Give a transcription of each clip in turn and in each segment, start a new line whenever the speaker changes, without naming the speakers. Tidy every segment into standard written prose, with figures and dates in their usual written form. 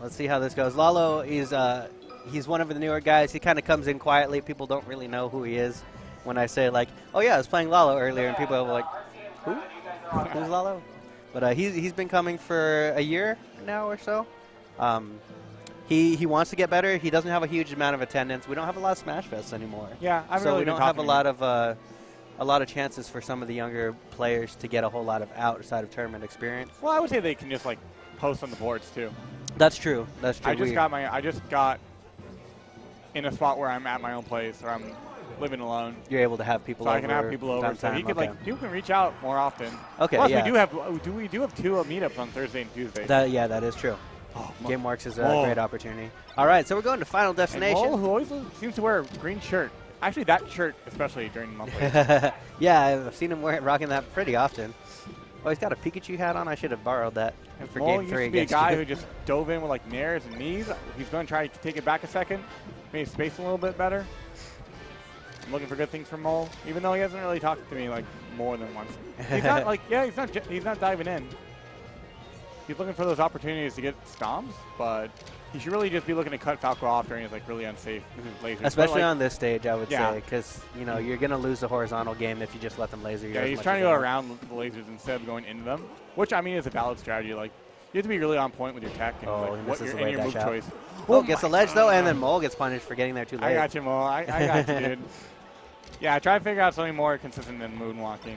let's see how this goes. Lalo is he's one of the newer guys. He kind of comes in quietly. People don't really know who he is. When I say like, oh yeah, I was playing Lalo earlier, and people are like, who? Who's Lalo? But he's been coming for a year now or so. He wants to get better. He doesn't have a huge amount of attendance. We don't have a lot of Smash Fests anymore.
Yeah,
so we don't have a lot of chances for some of the younger players to get a whole lot of outside of tournament experience.
Well, I would say they can just like post on the boards too.
That's true. That's true.
I just got in a spot where I'm at my own place, or I'm living alone.
You're able to have people
so
over.
I can have people over. So he could people can reach out more often.
Okay.
Plus,
yeah.
we do have 2 meetups on Thursday and Tuesday.
That is true.
Oh,
GameWorks is a great opportunity. All right, so we're going to Final Destination.
And Mo, who always seems to wear a green shirt. Actually, that shirt especially during monthly.
Yeah, I've seen him rocking that pretty often. Oh, he's got a Pikachu hat on. I should have borrowed that for Game 3
used to be a
against
guy
you.
who just dove in with like nairs and knees. He's going to try to take it back a second, maybe space a little bit better. I'm looking for good things from Mole, even though he hasn't really talked to me like more than once. He's not like he's not diving in. He's looking for those opportunities to get stoms, but he should really just be looking to cut Falco off during his like really unsafe lasers.
Especially on this stage, I would say, because you're gonna lose the horizontal game if you just let them laser you.
Yeah, he's trying to go around the lasers instead of going into them, which I mean is a valid strategy. Like you have to be really on point with your tech and your move choice.
Oh, gets the ledge though, and then Mole gets punished for getting there too late.
I got you, Mole. I got you, dude. Yeah, try to figure out something more consistent than moonwalking.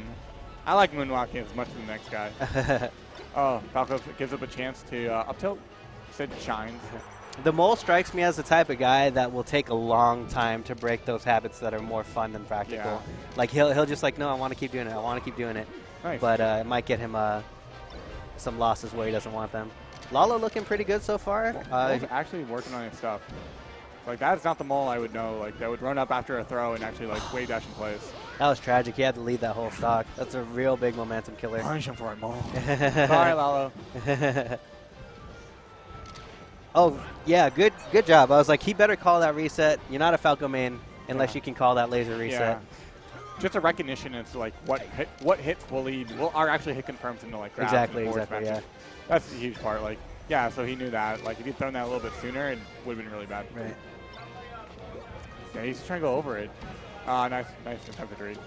I like moonwalking as much as the next guy. Oh, Falco gives up a chance to up tilt. Said shines.
The Mole strikes me as the type of guy that will take a long time to break those habits that are more fun than practical.
Yeah.
Like he'll just like, no, I want to keep doing it. I want to keep doing it.
Nice.
But it might get him some losses where he doesn't want them. Lalo looking pretty good so far.
Mole's actually working on his stuff. Like that's not the Mole I would know. Like that would run up after a throw and actually like wave dash in place.
That was tragic. He had to lead that whole stock. That's a real big momentum killer.
Punish him for it, Mole. Sorry, Lalo.
Oh, yeah, good job. I was like, he better call that reset. You're not a Falco main unless you can call that laser reset.
Yeah. Just a recognition as to like what hits will lead, are actually hit confirms into like grabs
Exactly,
and
yeah.
That's the huge part. Like, yeah, so he knew that. Like, if he'd thrown that a little bit sooner, it would have been really bad.
Right.
Yeah, he's trying to go over it. Nice attempted read.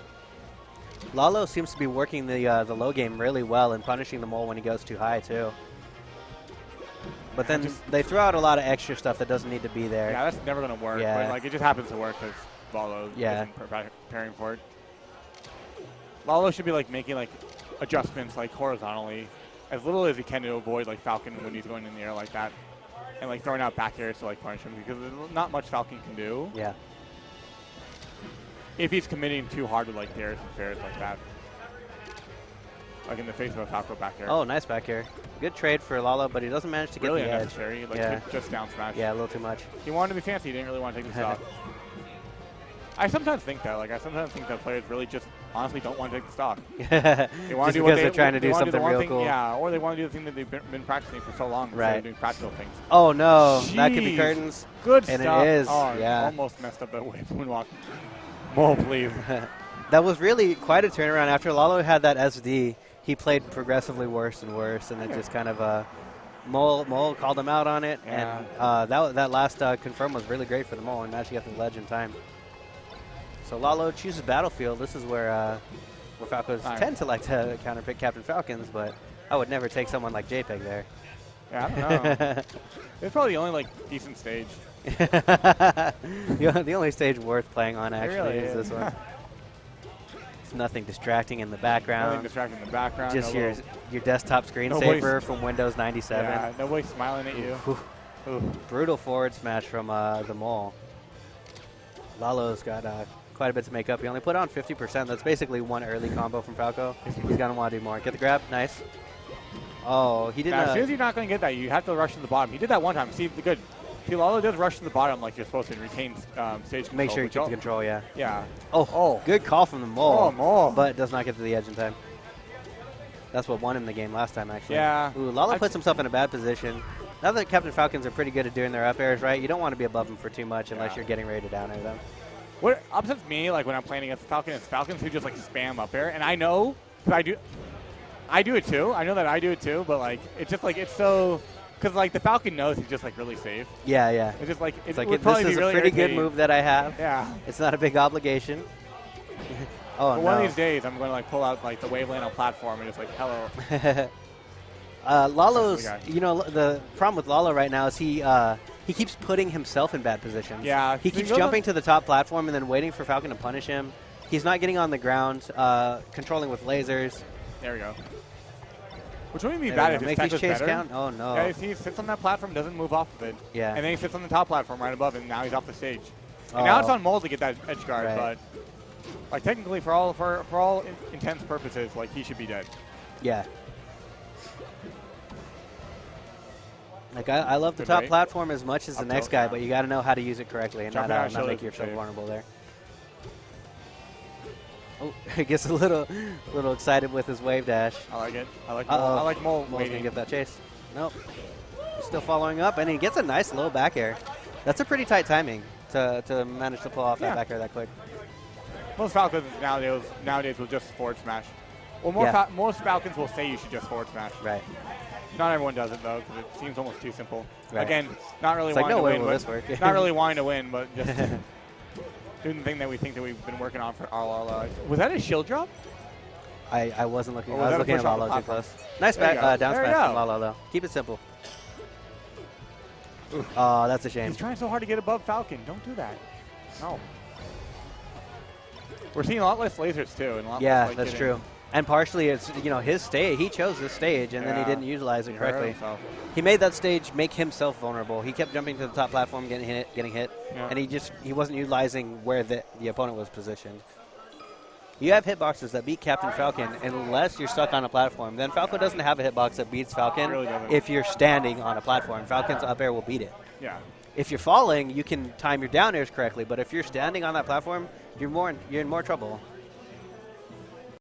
Lalo seems to be working the low game really well and punishing the Mole when he goes too high, too. But then they throw out a lot of extra stuff that doesn't need to be there.
Yeah, that's never going to work.
Yeah.
But, like, it just happens to work because Lalo isn't preparing for it. Lalo should be, like, making, like, adjustments, like, horizontally as little as he can to avoid, like, Falcon when he's going in the air like that. And, like, throwing out back airs to, like, punish him because there's not much Falcon can do.
Yeah.
If he's committing too hard to, like, dairs and fairs like that. Like in the face of a Falco back air.
Oh, nice back air. Good trade for Lalo, but he doesn't manage to get
really
the edge.
Unnecessary. Like, just down smash.
Yeah, a little too much.
He wanted to be fancy. He didn't really want to take the stock. I sometimes think that. Like, I sometimes think that players really just honestly don't want to take the stock.
They want to do because they're trying to do something real cool.
Yeah, or they want to do the thing that they've been practicing for so long instead of doing practical things.
Oh, no.
Jeez.
That could be curtains.
Good
and
stuff.
And it is.
Oh,
yeah.
Almost messed up that wave moonwalk. Mole, please.
That was really quite a turnaround. After Lalo had that SD, he played progressively worse and worse, and it just kind of Mole called him out on it, and that last confirm was really great for the Mole, and actually got the ledge in time. So Lalo chooses Battlefield. This is where Falcons tend to like to counterpick Captain Falcons, but I would never take someone like JPEG there.
Yeah, I don't know. It's probably the only like decent stage.
The only stage worth playing on actually
really
is this one. Nothing distracting in the background.
Nothing distracting in the background.
Just your desktop screensaver from Windows 97.
Yeah, nobody's smiling at you.
Ooh. Brutal forward smash from the Mole. Lalo's got quite a bit to make up. He only put on 50%. That's basically one early combo from Falco. He's going to want to do more. Get the grab. Nice. Oh, he didn't.
As soon as you're not going to get that, you have to rush to the bottom. He did that one time. See, good. See, Lalo does rush to the bottom like you're supposed to and retain stage control.
Make sure you keep the control, yeah.
Yeah.
Oh, good call from the Mole.
Oh, Mole.
But does not get to the edge in time. That's what won him the game last time, actually.
Yeah.
Ooh, Lalo puts himself in a bad position. Now that Captain Falcons are pretty good at doing their up airs, right? You don't want to be above them for too much unless you're getting ready to down air them.
What upsets me, like when I'm playing against Falcon, is Falcons who just like spam up air, and I know, I do it too. I know that I do it too, but like it's just like it's so Because like the Falcon knows he's just like really safe.
Yeah, yeah.
It's just like
It's
it
like
would
this
probably
is
be
a
really
pretty good
irritating.
move that I have.
Yeah.
It's not a big obligation. Oh,
But
no.
one of these days, I'm going to like pull out like the wave Lano platform and just like hello.
Lalo's,
That's the guy.
you know, the problem with Lalo right now is he keeps putting himself in bad positions.
Yeah.
He keeps jumping to the top platform and then waiting for Falcon to punish him. He's not getting on the ground, controlling with lasers.
There we go. Which wouldn't be
There
bad
we
if
go.
his
Make
tech
these
was
chase
better.
count. Oh, no.
Yeah, he sits on that platform, doesn't move off of it.
Yeah.
And then he sits on the top platform right above it, and now he's off the stage. And now it's on Mole to get that edge guard,
Right.
but like technically for all intents purposes, like he should be dead.
Yeah. Like, I love the
Good
top
rate.
platform as much as the
Up
next
tilt,
guy,
yeah.
but you got to know how to use it correctly and
Jumping out
not
shield
make
is
yourself
safe.
vulnerable there. Oh, he gets a little excited with his wave dash.
I like it. I like
Uh-oh.
Mole. I like Mole
Mole's
waiting.
gonna get that chase. Nope. He's still following up, and he gets a nice low back air. That's a pretty tight timing to manage to pull off that
Yeah.
back air that quick.
Most Falcons nowadays will just forward smash. Well, most Falcons will say you should just forward smash.
Right.
Not everyone does it though, because it seems almost too simple.
Right.
Again, not really
It's like,
wanting
no
to
way
win.
will
but-
this work.
not really wanting to win, but just doing the thing that we think that we've been working on for our lives. Was that a shield drop?
I wasn't looking.
Or
I
was
was
that a
looking at
push off the
Lalo too
platform?
close. Nice
There you
back,
go.
down
There you
smash from
go.
Lalo though. Keep it simple. Oh, that's a shame.
He's trying so hard to get above Falcon. Don't do that. No. We're seeing a lot less lasers too, and a lot
Yeah,
less, like,
that's
getting-
true. And partially, it's his stage. He chose this stage, and then he
Yeah.
didn't utilize it
He hurt
correctly.
himself.
He made that stage make himself vulnerable. He kept jumping to the top platform, getting hit,
Yeah.
and he wasn't utilizing where the opponent was positioned. You have hitboxes that beat Captain Falcon unless you're stuck on a platform. Then Falco doesn't have a hitbox that beats Falcon
Really doesn't.
if you're standing on a platform. Falcon's up air will beat it.
Yeah.
If you're falling, you can time your down airs correctly, but if you're standing on that platform, you're in more trouble.